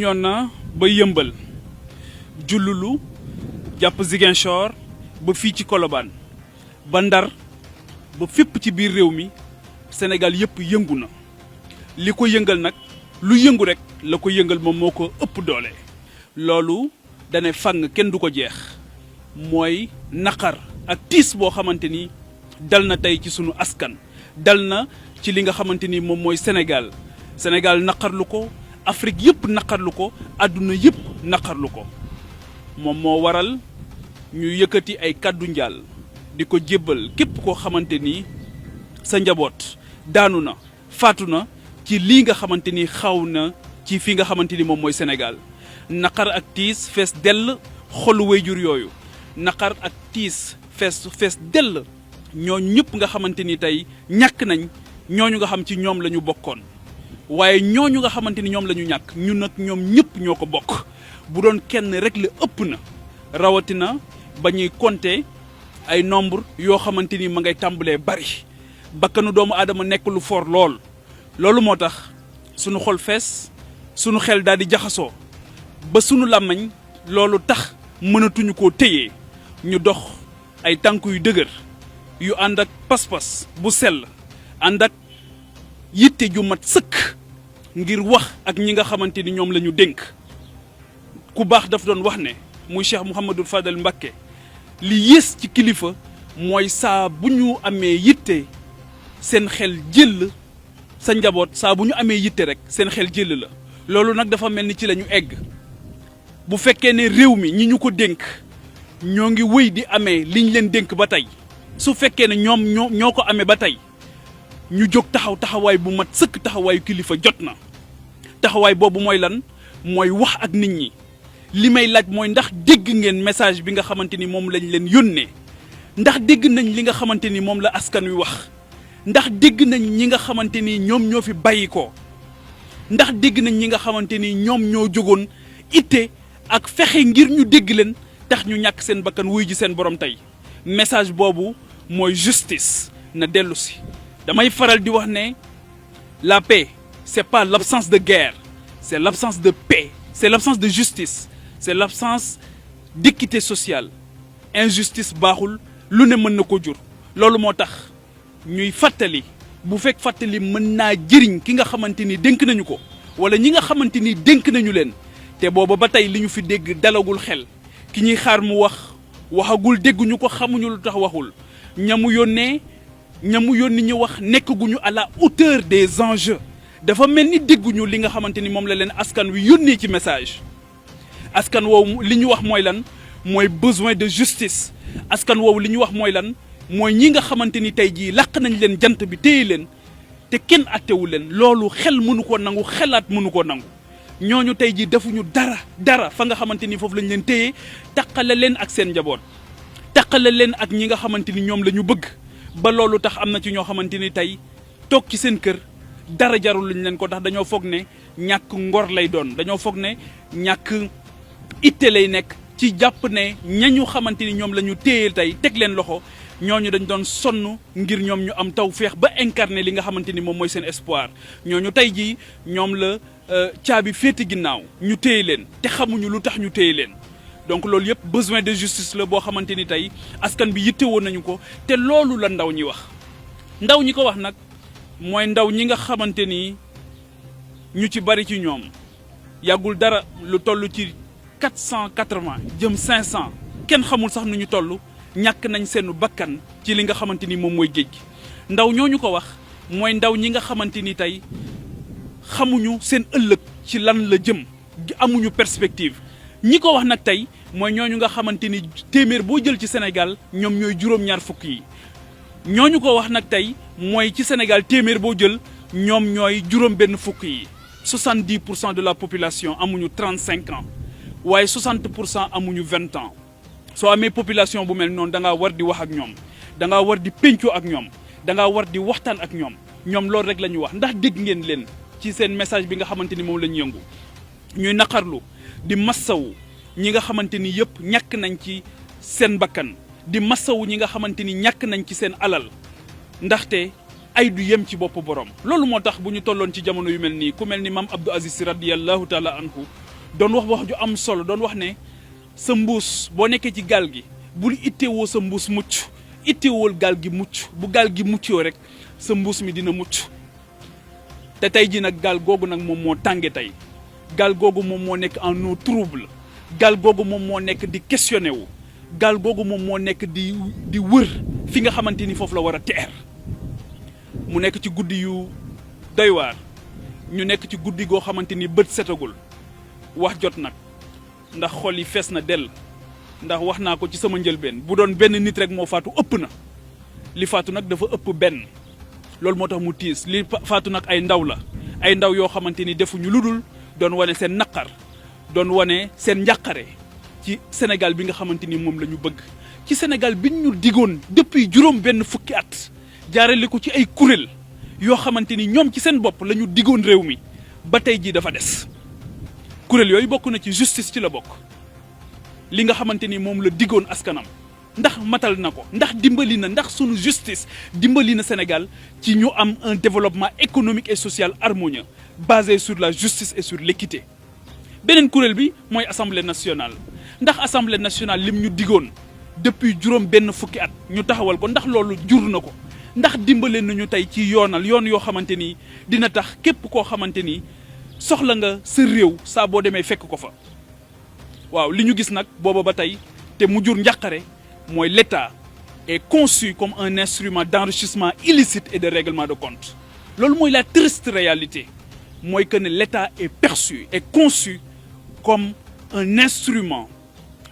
ñoon na ba yëmbal jullulu jàpp Ziguinchor ba fii ci Colobane ba Ndar ba fépp ci biir réew mi Sénégal yëpp yëngu na li ko yëngal nag lu yëngu rek la ko yëngal moom moo ko ëpp doole loolu dane fang kenn du ko jeex mooy naqar ak tiis boo xamante ni dal na tey ci sunu askan dal na ci li nga xamante ni moom mooy Sénégal naqarlu ko Afrique yëpp naqarlu ko àdduna yëpp naqarlu ko moom moo waral ñu yëkkati ay kàddu njaal di ko jébbal képp koo xamante ni sa njaboot daanu na faatu na ci lii nga xamante ni xaw na ci fi nga xamante ni moom mooy Sénégal naqar ak tiis fees dell xolu wayjur yooyu naqar ak tiis fees dell ñooñu ñëpp nga xamante ni tey ñàkk nañ ñooñu nga xam ci ñoom la ñu bokkoon waaye ñooñu nga xamante ni ñoom la ñu ñàkk ñun nag ñoom ñëpp ñoo ko bokk bu doon kenn rek la ëpp na rawatina ba ñuy compter ay nombre yoo xamante ni ma ngay tàmbalee bari bakkanu doomu aadama nekk lu fort loolu moo tax sunu xol fees sunu xel daal di jaxasoo ba sunu làmmañ loolu tax mënatuñu koo téye ñu dox ay tànk yu dëgër yu ànd ak pas-pas bu sell ànd ak yitte ju mat sëkk ngir wax ak ñi nga xamante ni ñoom la ñu dénk ku baax daf doon wax ne muy Cheikh Mouhamadul Fadal Mbacké li yées ci kilifa mooy saa bu ñu amee yitte seen xel jël sa njaboot saa bu ñu amee yitte rek seen xel jël la loolu nag dafa mel ni ci la ñu egg bu fekkee ne réew mi ñi ñu ko dénk ñoo ngi wëy di amee liñ leen dénk ba tey su fekkee ne ñoom ñoo ko amee ba tey ñu jóg taxawaay bu mat sëkk taxawaayu kilifa jot na taxawaay boobu mooy lan mooy wax ak nit ñi li may laaj mooy ndax dégg ngeen message bi nga xamante ni moom lañ leen yónnee ndax dégg nañ li nga xamante ni moom la askan wi wax ndax dégg nañ ñi nga xamante ni ñoom ñoo fi bàyyi ko ndax dégg nañ ñi nga xamante ni ñoom ñoo jógoon itte ak fexe ngir ñu dégg leen tax ñu ñàkk seen bakkan wuy ji seen borom tey message boobu mooy justice na dellu si damay faral di wax ne la paix c'est pas l'absence de guerre c'est l'absence de paix c'est l'absence de justice c'est l'absence d'équité sociale injustice baaxul lu ne mën na ko jur loolu moo tax ñuy fàttali bu fekk fàttali mën naa jëriñ ki nga xamante ni dénk nañu ko wala ñi nga xamante ni dénk nañu leen te booba ba tey li ñu fi dégg dalagul xel ki ñuy xaar mu waxagul dégguñu ko xamuñu lu tax waxul ñamu yónni ñu wax nekkaguñu à la hauteur des enjeux dafa mel ni dégguñu li nga xamante ni moom la leen askan wi yónnee ci message askan woowu li ñu wax mooy lan mooy besoin de justice askan woowu li ñu wax mooy lan mooy ñi nga xamante ni tey jii làq nañ leen jant bi téye leen te kenn attewu leen loolu xel mënu ko nangu xelaat mënu ko nangu ñooñu tey jii defuñu dara fa nga xamante ni foofu lañ leen téye taqale leen ak seen njaboot taqale leen ak ñi nga xamante ni ñoom la ñu bëgg ba loolu tax am na ci ñoo xamante ni tey toog ci seen kër dara jarul luñ leen ko tax dañoo foog ne ñàkk ngor lay doon dañoo foog ne ñàkk itte lay nekk ci jàpp ne ñañu xamante ni ñoom la ñu téye tey teg leen loxo ñooñu dañ doon sonn ngir ñoom ñu am tawféex ba incarner li nga xamante ni moom mooy seen espoir ñooñu tey jii ñoom la caabi féete ginnaaw ñu téye leen te xamuñu lu tax ñu téye leen donc loolu yëpp besoin de justice la boo xamante ni tey askan bi yitte woon nañu ko te loolu la ndaw ñi wax ndaw ñi ko wax nag mooy ndaw ñi nga xamante ni ñu ci bari ci ñoom yàggul dara lu toll ci 480 jëm 500 kenn xamul sax nu ñu toll ñàkk nañ seenu bakkan ci li nga xamante ni moom mooy géej gi ndaw ñooñu ko wax mooy ndaw ñi nga xamante ni tey xamuñu seen ëllëg ci lan la jëm amuñu perspective ñi ko wax nag tey mooy ñooñu nga xamante ni téeméer boo jël ci Sénégal ñoom ñooy juróom-ñaar fukk yi ñooñu ko wax nag tey mooy ci Sénégal téeméer boo jël ñoom ñooy juróom-benn fukk yi 70% de la population amuñu 35 ans waaye 60% amuñu 20 ans soo amee population bu mel noonu da ngaa war di wax ak ñoom da ngaa war di péncoo ak ñoom da ngaa war di waxtaan ak ñoom loolu rek la ñu wax ndax dégg ngeen leen ci seen message bi nga xamante ni moom la ñu yëngu ñuy naqarlu di massawu ñi nga xamante ni yëpp ñàkk nañ ci seen bakkan di massawu ñi nga xamante ni ñàkk nañ ci seen alal ndaxte ay du yem ci bopp borom loolu moo tax bu ñu tolloon ci jamono yu mel nii ku mel ni maam Abdou Aziz Sy radiyallahu taala anhu doon wax ju am solo doon wax ne sa mbuus boo nekkee ci gaal gi bul ittewoo sa mbuus mucc ittewool gaal gi mucc bu gaal gi muccoo rek sa mbuus mi dina mucc te tey ji nag gaal googu nag moom moo tànge tey gaal googu moom moo nekk en eau trouble gaal googu moom moo nekk di questionné wu gaal googu moom moo nekk di wër fi nga xamante ni foofu la war a teer mu nekk ci guddi yu doy waar ñu nekk ci guddi goo xamante ni bët setagul wax jot nag ndax xol yi fees na dell ndax wax naa ko ci sama njëlbeen bu doon benn nit rek moo faatu ëpp na li faatu nag dafa ëpp benn loolu moo tax mu tiis li faatu nag ay ndaw la ay ndaw yoo xamante ni defuñu lu dul doon wane seen naqar doon wane seen njàqare ci Sénégal bi nga xamante ni moom la ñu bëgg ci Sénégal bi ñu digoon depuis juróom benn fukki at jaarale ko ci ay kuréel yoo xamante ni ñoom ci seen bopp la ñu digoon réew mi ba tey jii dafa des kuréel yooyu bokk na ci justice ci la bokk li nga xamante ni moom la digoon askanam ndax matal na ko ndax dimbali na ndax sunu justice dimbali na Sénégal ci ñu am un développement économique et social harmonieux basé sur la justice et sur l'équité beneen kuréel bi mooy assemblée nationale ndax assemblée nationale lim ñu digoon depuis juróom benn fukki at ñu taxawal ko ndax loolu jur na ko ndax dimbale nañu tey ci yoon yoo xamante ni dina tax képp koo xamante ni soxla nga sa réew saa boo demee fekk ko fa waaw li ñu gis nag booba ba tey te mu jur njàqare mooy l'État est conçu comme un instrument d'enrichissement illicite et de règlement de compte loolu mooy la triste réalité mooy que ne l'État est perçu et conçu comme un instrument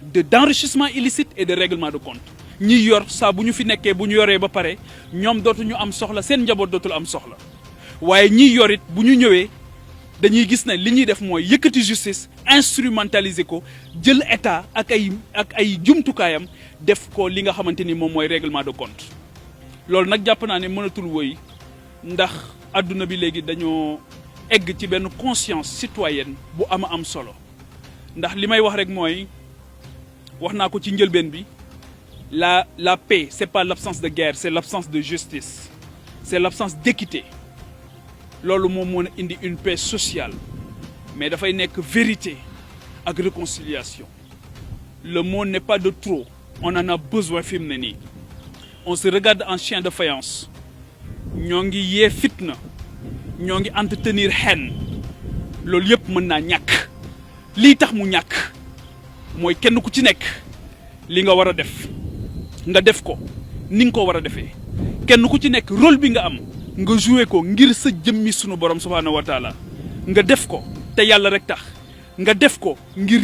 d'enrichissement illicite et de règlement de compte ñi yor saa bu ñu fi nekkee bu ñu yoree ba pare ñoom dootuñu am soxla seen njaboot dootul am soxla waaye ñi yorit bu ñu ñëwee dañuy gis ne li ñuy def mooy yëkkati justice instrumentaliser ko jël état ak ay jumtukaayam def ko li nga xamante ni moom mooy règlement de compte loolu nag jàpp naa ne mënatul woy ndax adduna bi léegi dañoo egg ci benn conscience citoyenne bu am solo ndax li may wax rek mooy wax naa ko ci njëlbeen bi la paix c'est pas l'absence de guerre c'est l'absence de justice c'est l'absence d'équité loolu moom moo indi une paix sociale mais dafay nekk vérité ak réconciliation le monde n'est pas de trop on en a besoin fi mu ne nii on se regarde en chien de faïence ñoo ngi yee fitna ñoo ngi entretenir haine loolu yëpp mën naa ñàkk lii tax mu ñàkk mooy kenn ku ci nekk li nga war a def nga def ko ni nga ko war a defee kenn ku ci nekk rôle bi nga am nga joué ko ngir sa jëmmi sunu borom subhaanahu wa taala nga def ko te yàlla rek tax nga def ko ngir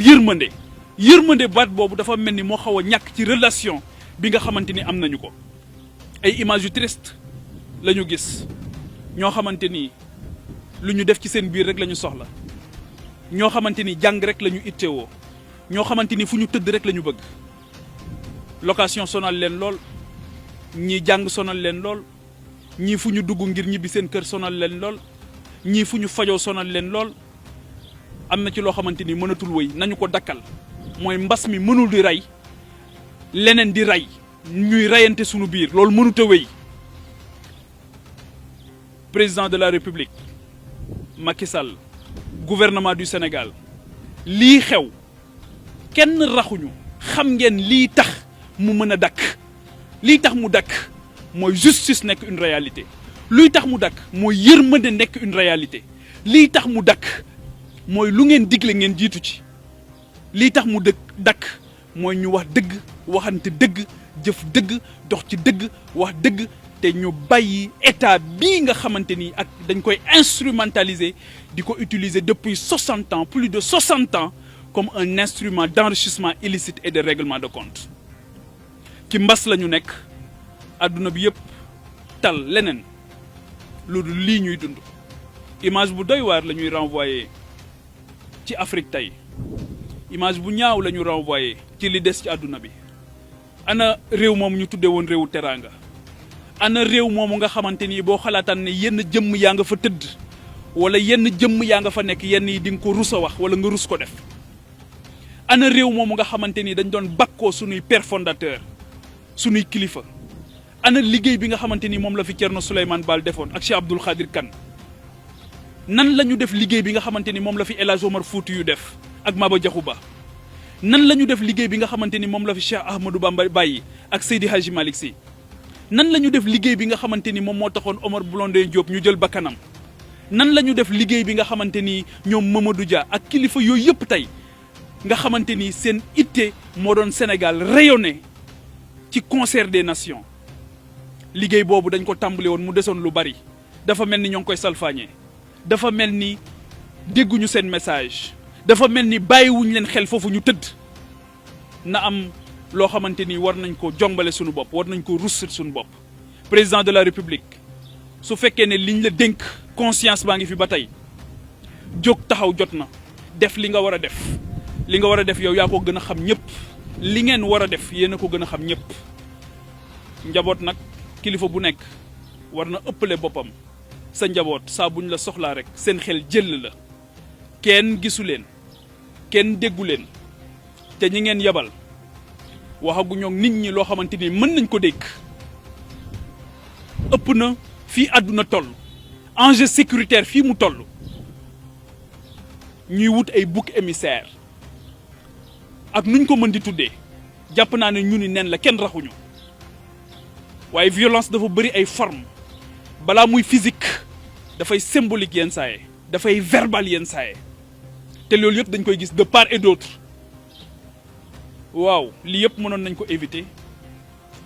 yërmande baat boobu dafa mel ni moo xaw a ñàkk ci relation bi nga xamante ni am nañu ko ay images yu triste la ñu gis ñoo xamante ni lu ñu def ci seen biir rek la ñu soxla ñoo xamante ni jàng rek la ñu ittewoo ñoo xamante ni fu ñu tëdd rek la ñu bëgg location sonal leen lool ñii jàng sonal leen lool ñii fu ñu dugg ngir ñibbi seen kër sonal leen lool ñii fu ñu fajoo sonal leen lool am na ci loo xamante ni mënatul wëy nañu ko dakkal mooy mbas mi mënul di rey leneen di rey ñuy reyante sunu biir loolu mënut a wëy président de la République Macky Sall gouvernement du Sénégal lii xew kenn raxuñu xam ngeen lii tax mu mën a dakk lii tax mu dakk mooy justice nekk une réalité luy tax mu dakk mooy yërmande nekk une réalité lii tax mu dakk mooy lu ngeen digle ngeen jiitu ci lii tax mu dakk mooy ñu wax dëgg waxante dëgg jëf dëgg dox ci dëgg wax dëgg te ñu bàyyi état bii nga xamante ni ak dañ koy instrumentaliser di ko utiliser depuis 60 ans plus de 60 ans comme un instrument d'enrichissement illicite et de règlement de compte ci mbas la ñu nekk adduna bi yëpp tal leneen loolu lii ñuy dund image bu doy waar la ñuy renvoyer ci Afrique tey image bu ñaaw la ñu renvoyer ci li des ci adduna bi ana réew moomu ñu tuddee woon réewu teraanga ana réew moomu nga xamante ni boo xalaataan ne yenn jëmm yaa nga fa tëdd wala yenn jëmm yaa nga fa nekk yenn yi di nga ko rus a wax wala nga rus ko def ana réew moomu nga xamante ni dañ doon bakkoo sunuy père fondateur sunuy kilifa ana liggéey bi nga xamante ni moom la fi Thierno Souleymane Baal defoon ak Cheikh Abdoul Khadir Kane nan la ñu def liggéey bi nga xamante ni moom la fi El Hadj Omar Fouti yu def ak Maba Diakhou Ba nan la ñu def liggéey bi nga xamante ni moom la fi Cheikh Ahmadou Bamba bàyyi ak Seydi Hadji Malick Sy nan la ñu def liggéey bi nga xamante ni moom moo taxoon Omar Blondin Diop ñu jël bakkanam nan la ñu def liggéey bi nga xamante ni ñoom Mamadou Dia ak kilifa yooyu yëpp tey nga xamante ni seen itte moo doon Sénégal rayonné ci concert des nations liggéey boobu dañ ko tàmbali woon mu desoon lu bari dafa mel ni ñoo ngi koy salfaañee dafa mel ni dégguñu seen message dafa mel ni bàyyiwuñ leen xel foofu ñu tëdd na am loo xamante ni war nañ ko jombale suñu bopp war nañ ko russit suñu bopp président de la république su fekkee ne liñ la dénk conscience baa ngi fi ba tey jóg taxaw jot na def li nga war a def li nga war a def yow yaa ko gën a xam ñëpp li ngeen war a def yéen a ko gën a xam ñëpp njaboot nag kilifa bu nekk war na ëppale boppam sa njaboot saa buñ la soxlaa rek seen xel jël la kenn gisu leen kenn déggu leen te ñi ngeen yebal waxaguñoo nit ñi loo xamante ni mën nañ ko dégg ëpp na fii àdduna toll enjeu sécuritaire fii mu toll ñuy wut ay bouc émissaire ak nuñ ko mën di tuddee jàpp naa ne ñu ni nen la kenn raxuñu waaye violence dafa bëri ay forme balaa muy physique dafay symbolique yenn saaye dafay verbal yenn saaye te loolu yëpp dañ koy gis de part et d'autre waaw lii yëpp mënoon nañ ko éviter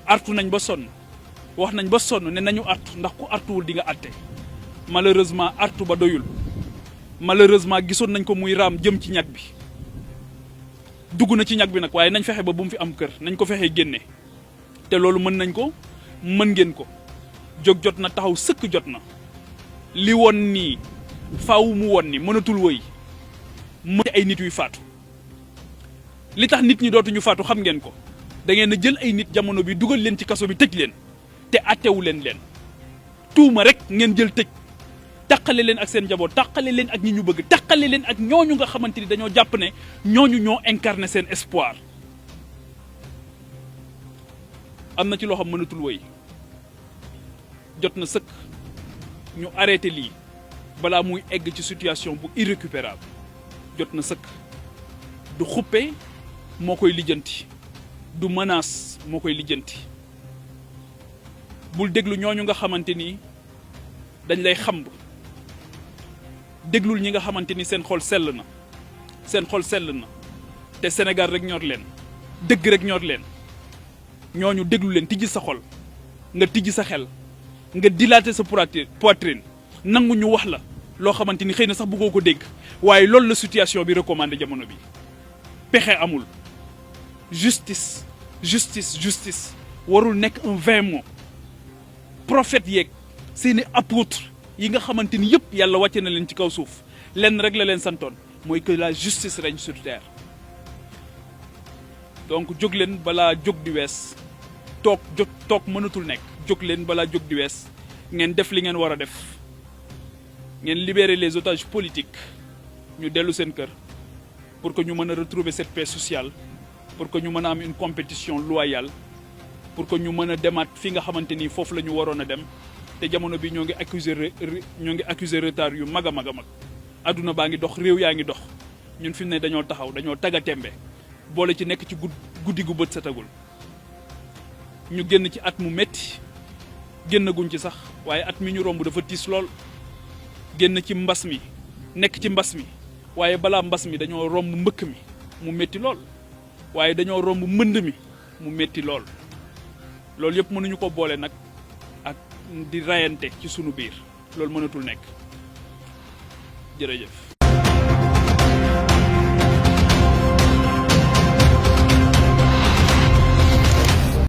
artu nañ ba sonn wax nañ ba sonn ne nañu artu ndax ku artuwul di nga atte malheureusement artu ba doyul malheureusement gisoon nañ ko muy raam jëm ci ñag bi dugg na ci ñag bi nag waaye nañ fexe ba bu mu fi am kër nañ ko fexe génne te loolu mën nañ ko mën ngeen ko jóg jot na taxaw sëkk jot na li woon nii faaw mu woon ni mënatul woy mën ay nit yuy faatu li tax nit ñi dootuñu faatu xam ngeen ko da ngeen a jël ay nit jamono bi dugal leen ci kaso bi tëj leen te attewu leen tuuma rek ngeen jël tëj taqale leen ak seen njaboot taqale leen ak ñi ñu bëgg taqale leen ak ñooñu nga xamante ni dañoo jàpp ne ñooñu ñoo incarné seen espoir am na ci loo xam mënatul woy jot na sëkk ñu arrêté lii balaa muy egg ci situation bu irrécupérable jot na sëkk du xuppe moo koy lijjanti du menace moo koy lijjanti bul déglu ñooñu nga xamante ni dañ lay xamb déglul ñi nga xamante ni seen xol sell na te Sénégal rek ñor leen dëgg rek ñor leen ñooñu déglu leen tijji sa xol nga tijji sa xel nga dilater sa poitrine nangu ñu wax la loo xamante ni xëy na sax bëggoo ko dégg waaye loolu la situation bi recommandé jamono bi pexe amul justice warul nekk un vain mot prophète yeeg seeni apôtre yi nga xamante ni yëpp yàlla wàcce na leen ci kaw suuf lenn rek la leen santoon mooy que la justice règne sur terre donc jóg leen balaa jóg di wees toog mënatul nekk jóg leen balaa jóg di wees ngeen def li ngeen war a def ngeen libérer les otages politiques ñu dellu seen kër pour que ñu mën a retrouver cette paix sociale pour que ñu mën a am une compétition loyale pour que ñu mën a demaat fi nga xamante ni foofu la ñu waroon a dem te jamono bi ñoo ngi accuser retard yu mag a mag a mag adduna baa ngi dox réew yaa ngi dox ñun fi mu ne dañoo taxaw dañoo tagga tembe boole ci nekk ci guddi gu bët setagul ñu génn ci at mu metti génn guñ ci sax waaye at mi ñu romb dafa tiis lool génn ci mbas mi nekk ci mbas mi waaye balaa mbas mi dañoo romb mbëkk mi mu metti lool waaye dañoo romb mbënd mi mu metti lool loolu yëpp mënuñu ko boole nag ak di rayante ci sunu biir loolu mënatul nekk jërëjëf